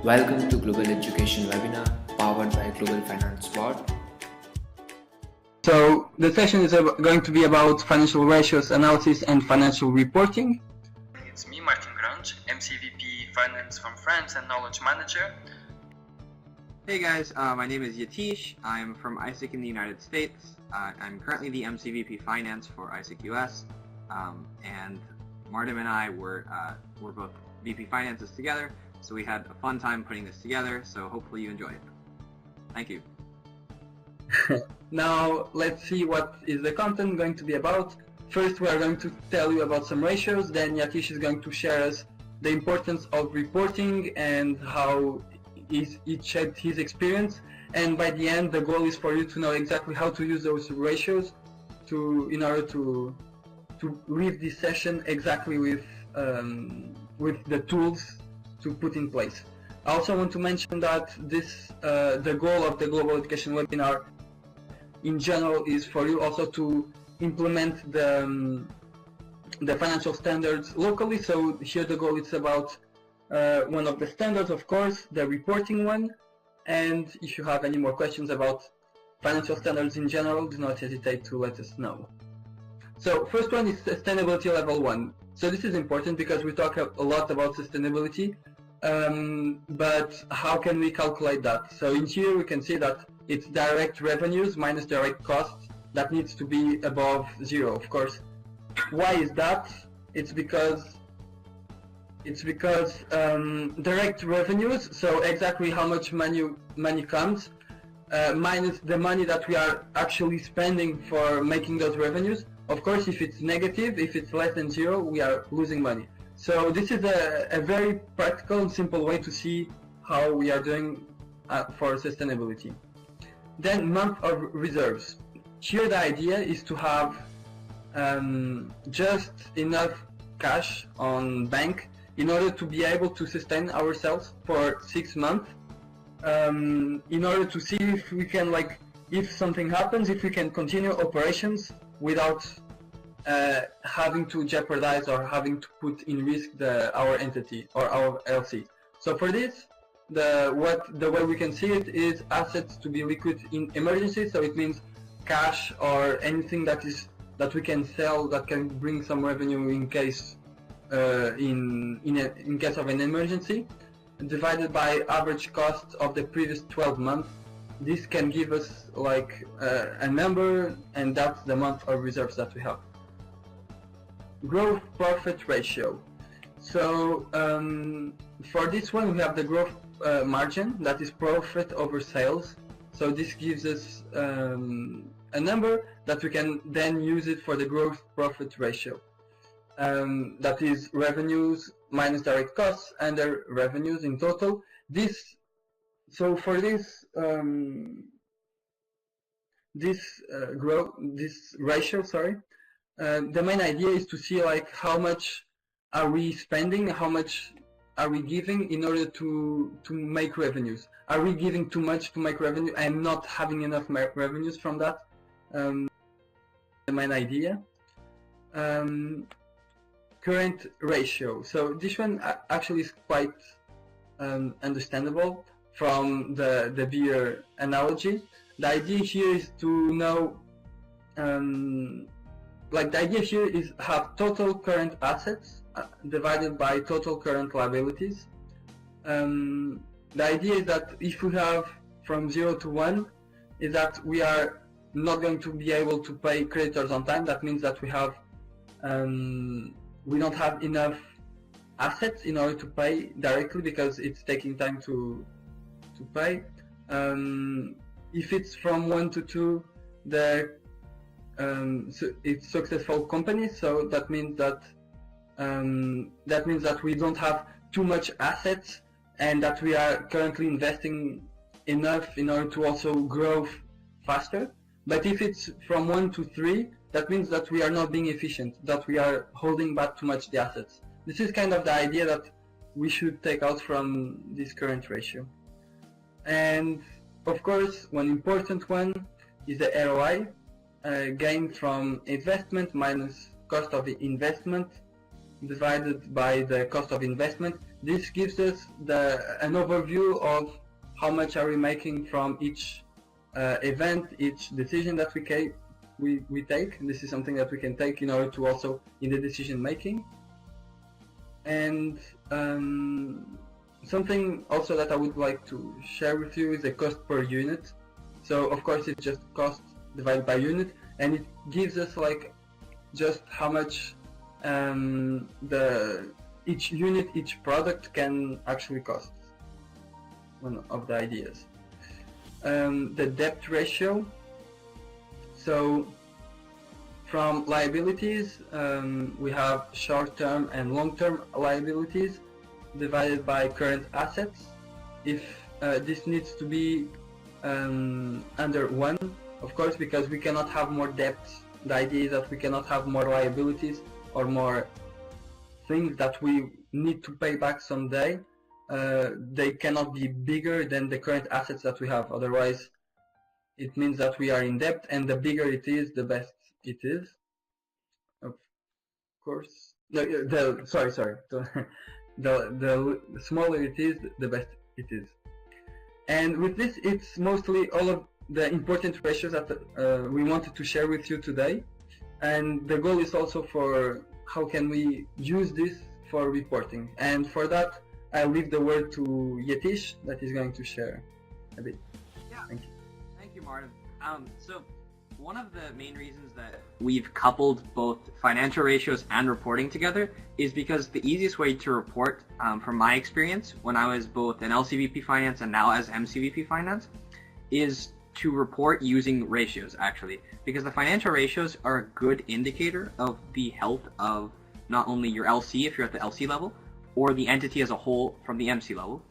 Welcome to Global Education webinar powered by Global Finance Board. So the session is going to be about financial ratios analysis and financial reporting. It's me, Martin Grange, MCVP Finance from France and Knowledge Manager. Hey guys, my name is Yatish. I'm from AIESEC in the United States. I'm currently the MCVP Finance for AIESEC US, and Martin and I were both VP Finances together, so we had a fun time putting this together, so hopefully you enjoy it. Thank you. Now let's see what is the content going to be about. First we are going to tell you about some ratios, then Yatish is going to share us the importance of reporting and how it shaped his experience, and by the end the goal is for you to know exactly how to use those ratios in order to leave this session exactly with the tools to put in place. I also want to mention that the goal of the Global Education webinar in general is for you also to implement the financial standards locally. So here the goal is about one of the standards, of course, the reporting one, and if you have any more questions about financial standards in general, do not hesitate to let us know. So first one is sustainability level 1. So this is important because we talk a lot about sustainability, but how can we calculate that? So in here we can see that it's direct revenues minus direct costs that needs to be above 0, of course. Why is that? It's because direct revenues, so exactly how much money comes, minus the money that we are actually spending for making those revenues. Of course, if it's negative, if it's less than 0, we are losing money. So this is a very practical and simple way to see how we are doing for sustainability. Then month of reserves. Here the idea is to have just enough cash on bank in order to be able to sustain ourselves for 6 months, in order to see if we can, if something happens, if we can continue operations without having to jeopardize or having to put in risk our entity or our LC. So for this, the way we can see it is assets to be liquid in emergencies. So it means cash or anything that we can sell that can bring some revenue in case in case of an emergency, divided by average cost of the previous 12 months. This can give us a number, and that's the month of reserves that we have. Gross profit ratio. So for this one we have the gross margin, that is profit over sales. So this gives us a number that we can then use it for the gross profit ratio. That is revenues minus direct costs and their revenues in total. So for this ratio, the main idea is to see how much are we spending, how much are we giving in order to make revenues. Are we giving too much to make revenue and not having enough revenues from that? The main idea. Current ratio. So this one actually is quite understandable from the beer analogy. The idea here is to know, the idea here is have total current assets divided by total current liabilities. The idea is that if we have from 0 to 1, is that we are not going to be able to pay creditors on time. That means that we don't have enough assets in order to pay directly because it's taking time to pay. If it's from 1 to 2, it's successful companies. So that means that we don't have too much assets, and that we are currently investing enough in order to also grow faster. But if it's from 1 to 3, that means that we are not being efficient, that we are holding back too much the assets. This is kind of the idea that we should take out from this current ratio. And of course, one important one is the ROI, gain from investment minus cost of the investment. divided by the cost of investment. This gives us an overview of how much are we making from each event, each decision that we take. This is something that we can take in order to also in the decision making. And something also that I would like to share with you is the cost per unit. So of course it's just cost divided by unit, and it gives us like just how much each unit, each product can actually cost. One of the ideas. The debt ratio. So from liabilities, we have short-term and long-term liabilities divided by current assets. If this needs to be under 1, of course, because we cannot have more debts. The idea is that we cannot have more liabilities or more things that we need to pay back someday. They cannot be bigger than the current assets that we have. Otherwise, it means that we are in debt, and the bigger it is, the best it is. Of course, sorry. The smaller it is, the best it is. And with this, it's mostly all of the important ratios that we wanted to share with you today. And the goal is also for how can we use this for reporting. And for that, I'll leave the word to Yetish, that is going to share a bit. Yeah. Thank you. Thank you, Martin. So one of the main reasons that we've coupled both financial ratios and reporting together is because the easiest way to report, from my experience, when I was both in LCVP Finance and now as MCVP Finance, is to report using ratios, actually. Because the financial ratios are a good indicator of the health of not only your LC, if you're at the LC level, or the entity as a whole from the MC level.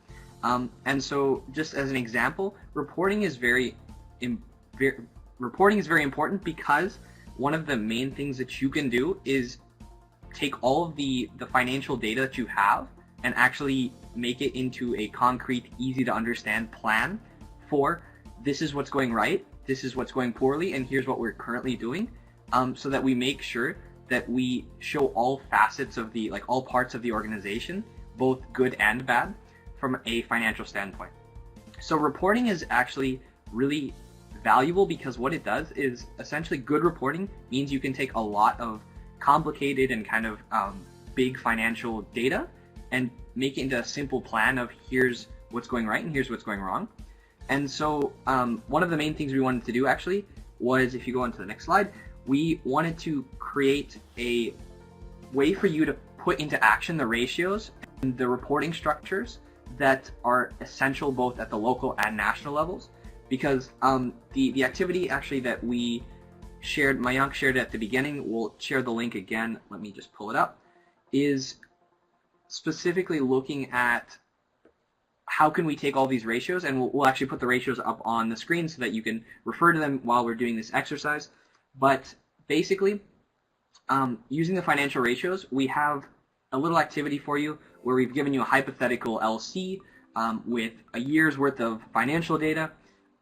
And so, just as an example, reporting is very important because one of the main things that you can do is take all of the financial data that you have and actually make it into a concrete, easy to understand plan for this is what's going right, this is what's going poorly, and here's what we're currently doing, so that we make sure that we show all facets of all parts of the organization, both good and bad, from a financial standpoint. So reporting is actually really valuable because what it does is essentially good reporting means you can take a lot of complicated and kind of big financial data and make it into a simple plan of here's what's going right and here's what's going wrong. And so one of the main things we wanted to do actually was, if you go on to the next slide, we wanted to create a way for you to put into action the ratios and the reporting structures that are essential both at the local and national levels. Because the activity actually that we shared, Mayank shared at the beginning, we'll share the link again, let me just pull it up, is specifically looking at how can we take all these ratios, and we'll actually put the ratios up on the screen so that you can refer to them while we're doing this exercise. But basically, using the financial ratios, we have a little activity for you where we've given you a hypothetical LC with a year's worth of financial data,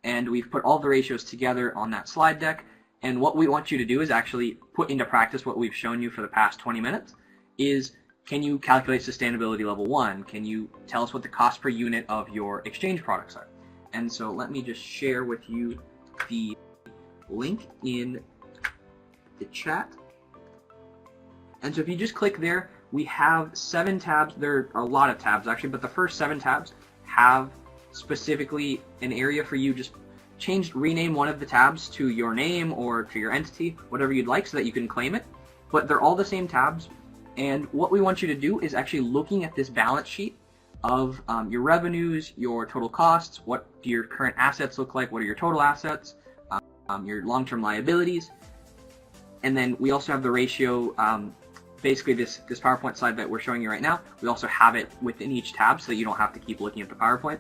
and we've put all the ratios together on that slide deck. And what we want you to do is actually put into practice what we've shown you for the past 20 minutes is, can you calculate sustainability level 1? Can you tell us what the cost per unit of your exchange products are? And so let me just share with you the link in the chat. And so if you just click there, we have 7 tabs. There are a lot of tabs actually, but the first 7 tabs have specifically an area for you. Just rename one of the tabs to your name or to your entity, whatever you'd like, so that you can claim it. But they're all the same tabs. And what we want you to do is actually looking at this balance sheet of your revenues, your total costs, what do your current assets look like, what are your total assets, your long-term liabilities, and then we also have the ratio, basically this PowerPoint slide that we're showing you right now, we also have it within each tab so that you don't have to keep looking at the PowerPoint.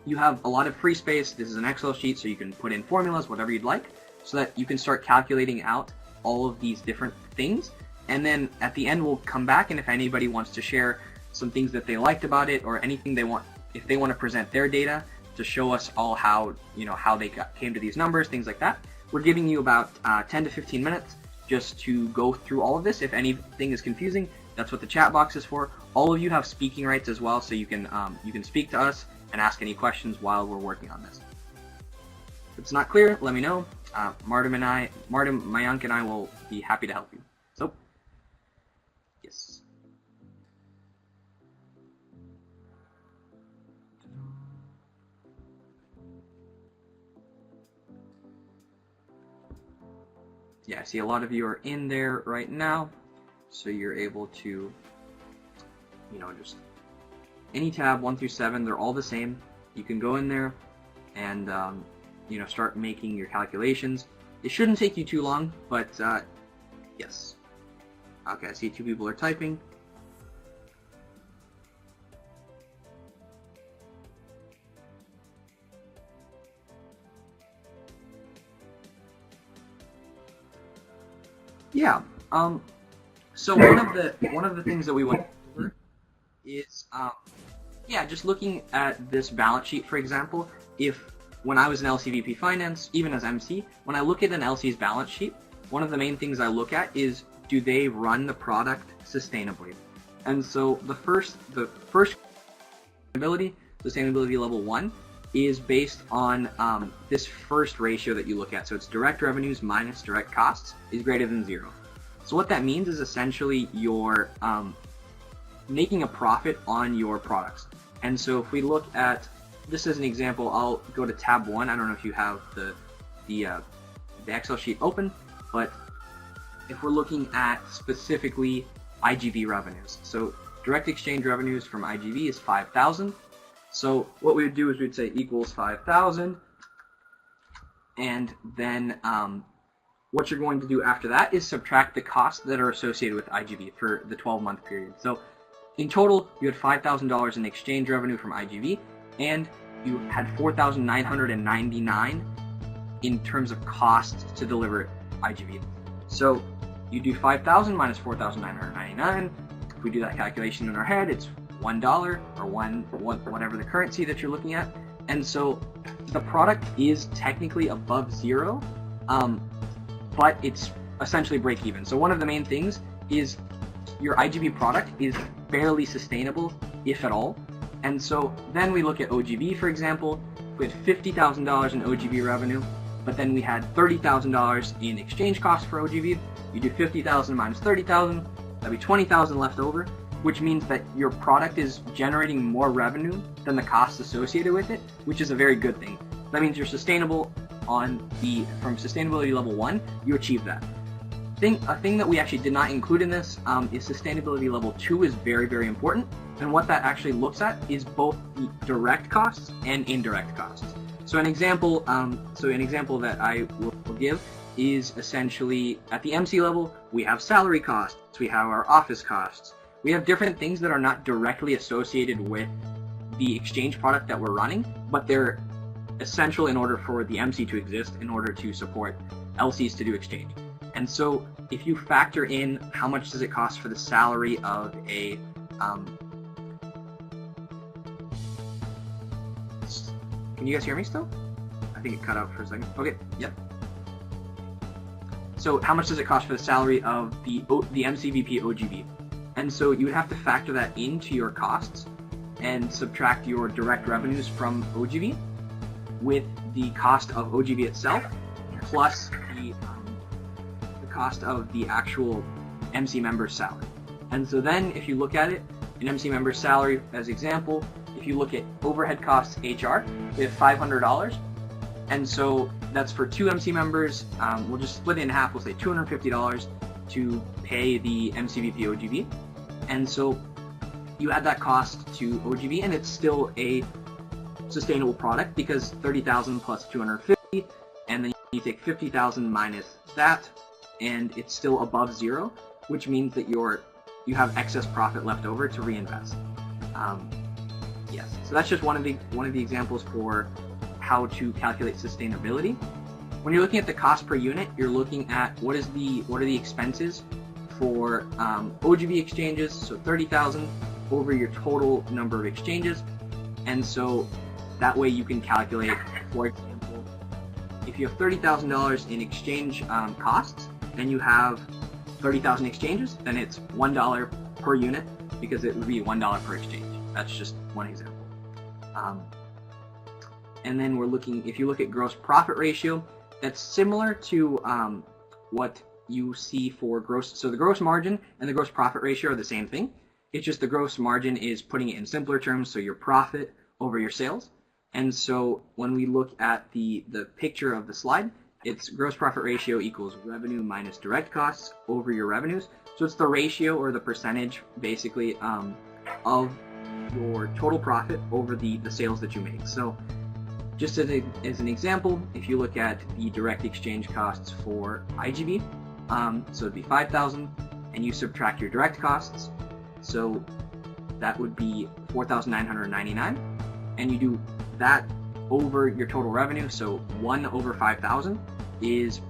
You have a lot of free space. This is an Excel sheet, so you can put in formulas, whatever you'd like, so that you can start calculating out all of these different things. And then at the end, we'll come back, and if anybody wants to share some things that they liked about it or anything they want, if they want to present their data to show us all how, how they came to these numbers, things like that, we're giving you about 10 to 15 minutes. just to go through all of this. If anything is confusing, that's what the chat box is for. All of you have speaking rights as well, so you can speak to us and ask any questions while we're working on this. If it's not clear, let me know. Martin, Mayank, and I will be happy to help you. So, yes. Yeah, I see a lot of you are in there right now, so you're able to, just any tab 1 through 7, they're all the same. You can go in there and start making your calculations. It shouldn't take you too long, but yes. Okay, I see 2 people are typing. Yeah. So one of the things that we went over is just looking at this balance sheet, for example. When I was in LCVP Finance, even as MC, when I look at an LC's balance sheet, one of the main things I look at is, do they run the product sustainably? And so the first sustainability level 1 is based on this first ratio that you look at. So it's direct revenues minus direct costs is greater than 0. So what that means is essentially you're making a profit on your products. And so if we look at this as an example, I'll go to tab 1. I don't know if you have the Excel sheet open, but if we're looking at specifically IGV revenues, so direct exchange revenues from IGV is 5,000. So what we would do is we'd say equals 5,000, and then what you're going to do after that is subtract the costs that are associated with IGV for the 12-month period. So in total, you had $5,000 in exchange revenue from IGV, and you had $4,999 in terms of costs to deliver IGV. So you do 5,000 minus 4,999. If we do that calculation in our head, it's $1 or whatever the currency that you're looking at. And so the product is technically above 0, but it's essentially break even. So one of the main things is your IGV product is barely sustainable, if at all. And so then we look at OGV, for example. We had $50,000 in OGV revenue, but then we had $30,000 in exchange costs for OGV. You do 50,000 minus 30,000, that'd be 20,000 left over, which means that your product is generating more revenue than the costs associated with it, which is a very good thing. That means you're sustainable from sustainability level 1, you achieve that. A thing that we actually did not include in this is sustainability level 2 is very, very important. And what that actually looks at is both the direct costs and indirect costs. So an example that I will give is essentially at the MC level, we have salary costs, we have our office costs. We have different things that are not directly associated with the exchange product that we're running, but they're essential in order for the MC to exist, in order to support LCs to do exchange. And so if you factor in how much does it cost for the salary of a can you guys hear me still? I think it cut out for a second. Okay, yep. So how much does it cost for the salary of the MCVP OGV? And so you would have to factor that into your costs and subtract your direct revenues from OGV with the cost of OGV itself plus the cost of the actual MC member's salary. And so then if you look at it, an MC member's salary as example, if you look at overhead costs HR, we have $500. And so that's for 2 MC members. We'll just split it in half. We'll say $250 to pay the MCVP OGV. And so you add that cost to OGV, and it's still a sustainable product because 30,000 plus 250, and then you take 50,000 minus that, and it's still above 0, which means that you have excess profit left over to reinvest. Yes, so that's just one of the examples for how to calculate sustainability. When you're looking at the cost per unit, you're looking at what are the expenses for OGV exchanges, so 30,000 over your total number of exchanges, and so that way you can calculate, for example, if you have $30,000 in exchange costs, and you have 30,000 exchanges, then it's $1 per unit, because it would be $1 per exchange. That's just one example. And then we're looking, if you look at gross profit ratio, that's similar to what you see for gross. So the gross margin and the gross profit ratio are the same thing. It's just the gross margin is putting it in simpler terms, so your profit over your sales. And so when we look at the picture of the slide, it's gross profit ratio equals revenue minus direct costs over your revenues. So it's the ratio or the percentage basically of your total profit over the sales that you make. So just as an example, if you look at the direct exchange costs for IGB, so it'd be 5,000, and you subtract your direct costs, so that would be 4,999, and you do that over your total revenue. So 1 over 5,000 is,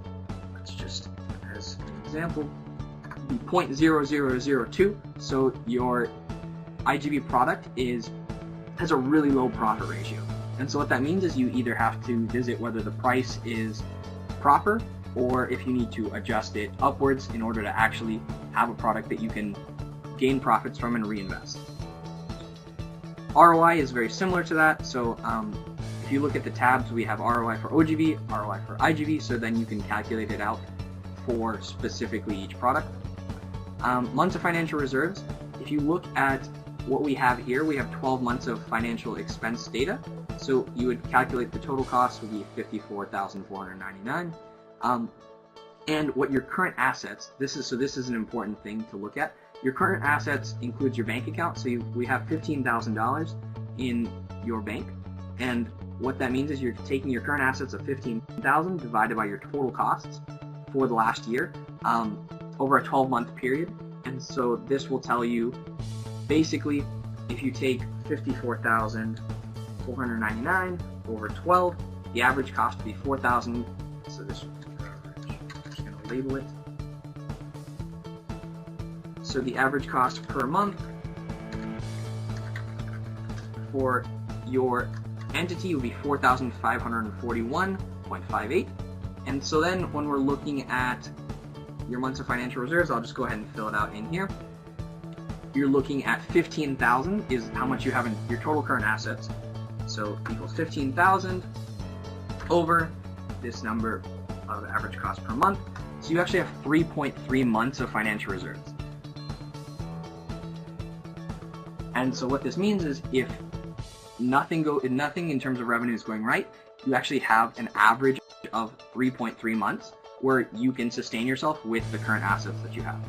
let's just as an example, 0.0002. So your IGB product has a really low profit ratio. And so what that means is you either have to visit whether the price is proper, or if you need to adjust it upwards in order to actually have a product that you can gain profits from and reinvest. ROI is very similar to that. So if you look at the tabs, we have ROI for OGB, ROI for IGB, so then you can calculate it out for specifically each product. Months of financial reserves. If you look at what we have here, we have 12 months of financial expense data. So you would calculate the total cost would be $54,499. And what your current assets, this is an important thing to look at. Your current assets includes your bank account. So we have $15,000 in your bank. And what that means is you're taking your current assets of $15,000 divided by your total costs for the last year over a 12-month period. And so this will tell you basically if you take $54,499 over 12, the average cost would be $4,000. So this, I'm just going to label it. So the average cost per month for your entity would be $4,541.58. And so then when we're looking at your months of financial reserves, I'll just go ahead and fill it out in here. You're looking at 15,000 is how much you have in your total current assets. So equals 15,000 over this number of average cost per month. So you actually have 3.3 months of financial reserves. And so what this means is if nothing in terms of revenue is going right, you actually have an average of 3.3 months where you can sustain yourself with the current assets that you have.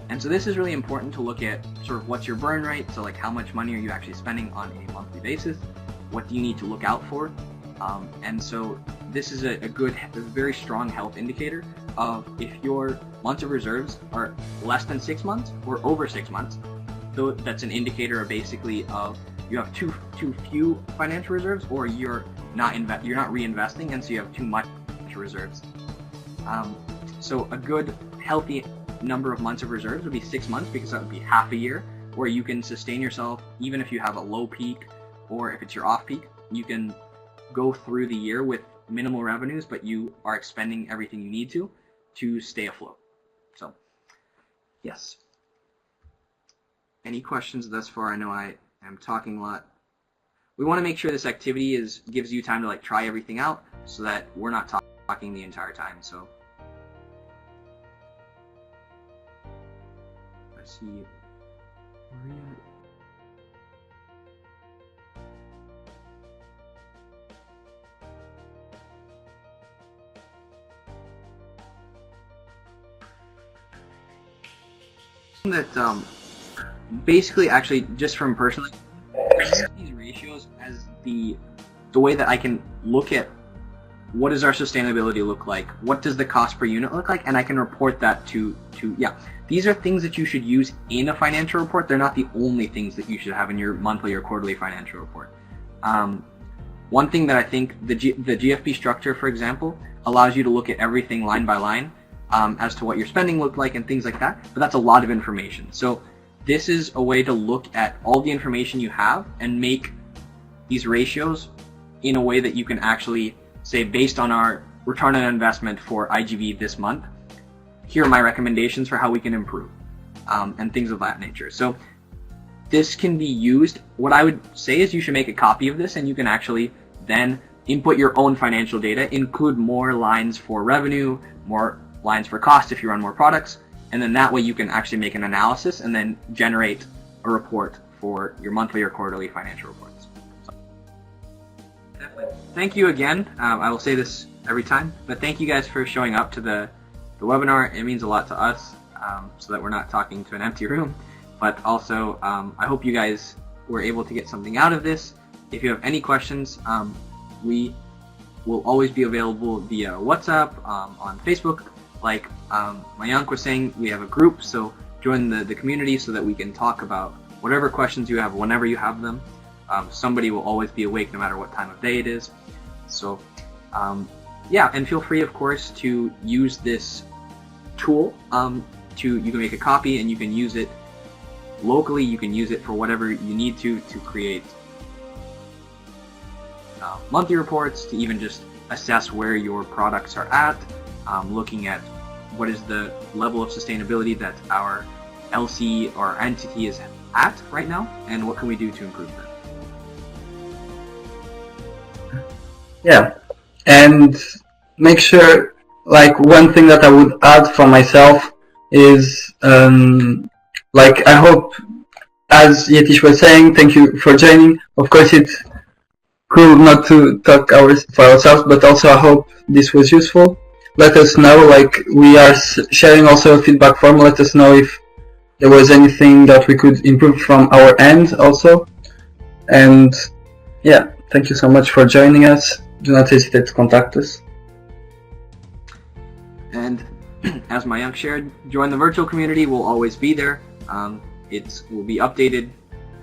And so this is really important to look at sort of what's your burn rate, so like how much money are you actually spending on a monthly basis, what do you need to look out for, and so this is a very strong health indicator of if your months of reserves are less than 6 months or over 6 months. So that's an indicator of basically of you have too few financial reserves, or you're not reinvesting, and so you have too much reserves. So a good healthy number of months of reserves would be 6 months, because that would be half a year where you can sustain yourself even if you have a low peak, or if it's your off peak, you can go through the year with minimal revenues, but you are expending everything you need to stay afloat. So yes. Any questions thus far? I know I am talking a lot. We want to make sure this activity gives you time to like try everything out, so that we're not talking the entire time. So let's see. Maria. That basically, actually, just from personally, I use these ratios as the way that I can look at what does our sustainability look like, what does the cost per unit look like, and I can report that to these are things that you should use in a financial report. They're not the only things that you should have in your monthly or quarterly financial report. One thing that I think the GFP structure, for example, allows you to look at everything line by line as to what your spending looked like and things like that, but that's a lot of information. So this is a way to look at all the information you have and make these ratios in a way that you can actually say, based on our return on investment for IGB this month, here are my recommendations for how we can improve, and things of that nature. So this can be used. What I would say is you should make a copy of this, and you can actually then input your own financial data, include more lines for revenue, more lines for cost if you run more products, and then that way you can actually make an analysis and then generate a report for your monthly or quarterly financial reports. So, thank you again. I will say this every time, but thank you guys for showing up to the webinar. It means a lot to us, so that we're not talking to an empty room. But also, I hope you guys were able to get something out of this. If you have any questions, we will always be available via WhatsApp, on Facebook. Like Mayank was saying, we have a group, so join the community so that we can talk about whatever questions you have whenever you have them. Somebody will always be awake no matter what time of day it is. So yeah, and feel free, of course, to use this tool. You can make a copy and you can use it locally. You can use it for whatever you need to create monthly reports, to even just assess where your products are at, looking at what is the level of sustainability that our LC or entity is at right now, and what can we do to improve that. Yeah, and make sure, like, one thing that I would add for myself is, like, I hope, as Yetish was saying, thank you for joining. Of course, it's cool not to talk for ourselves, but also I hope this was useful. Let us know, like, we are sharing also a feedback form. Let us know if there was anything that we could improve from our end also. And yeah, thank you so much for joining us. Do not hesitate to contact us. And as Mayank shared, join the virtual community. We'll always be there. It will be updated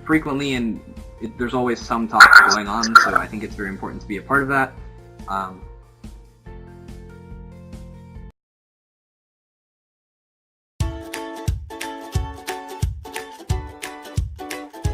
frequently, and there's always some talk going on, so I think it's very important to be a part of that.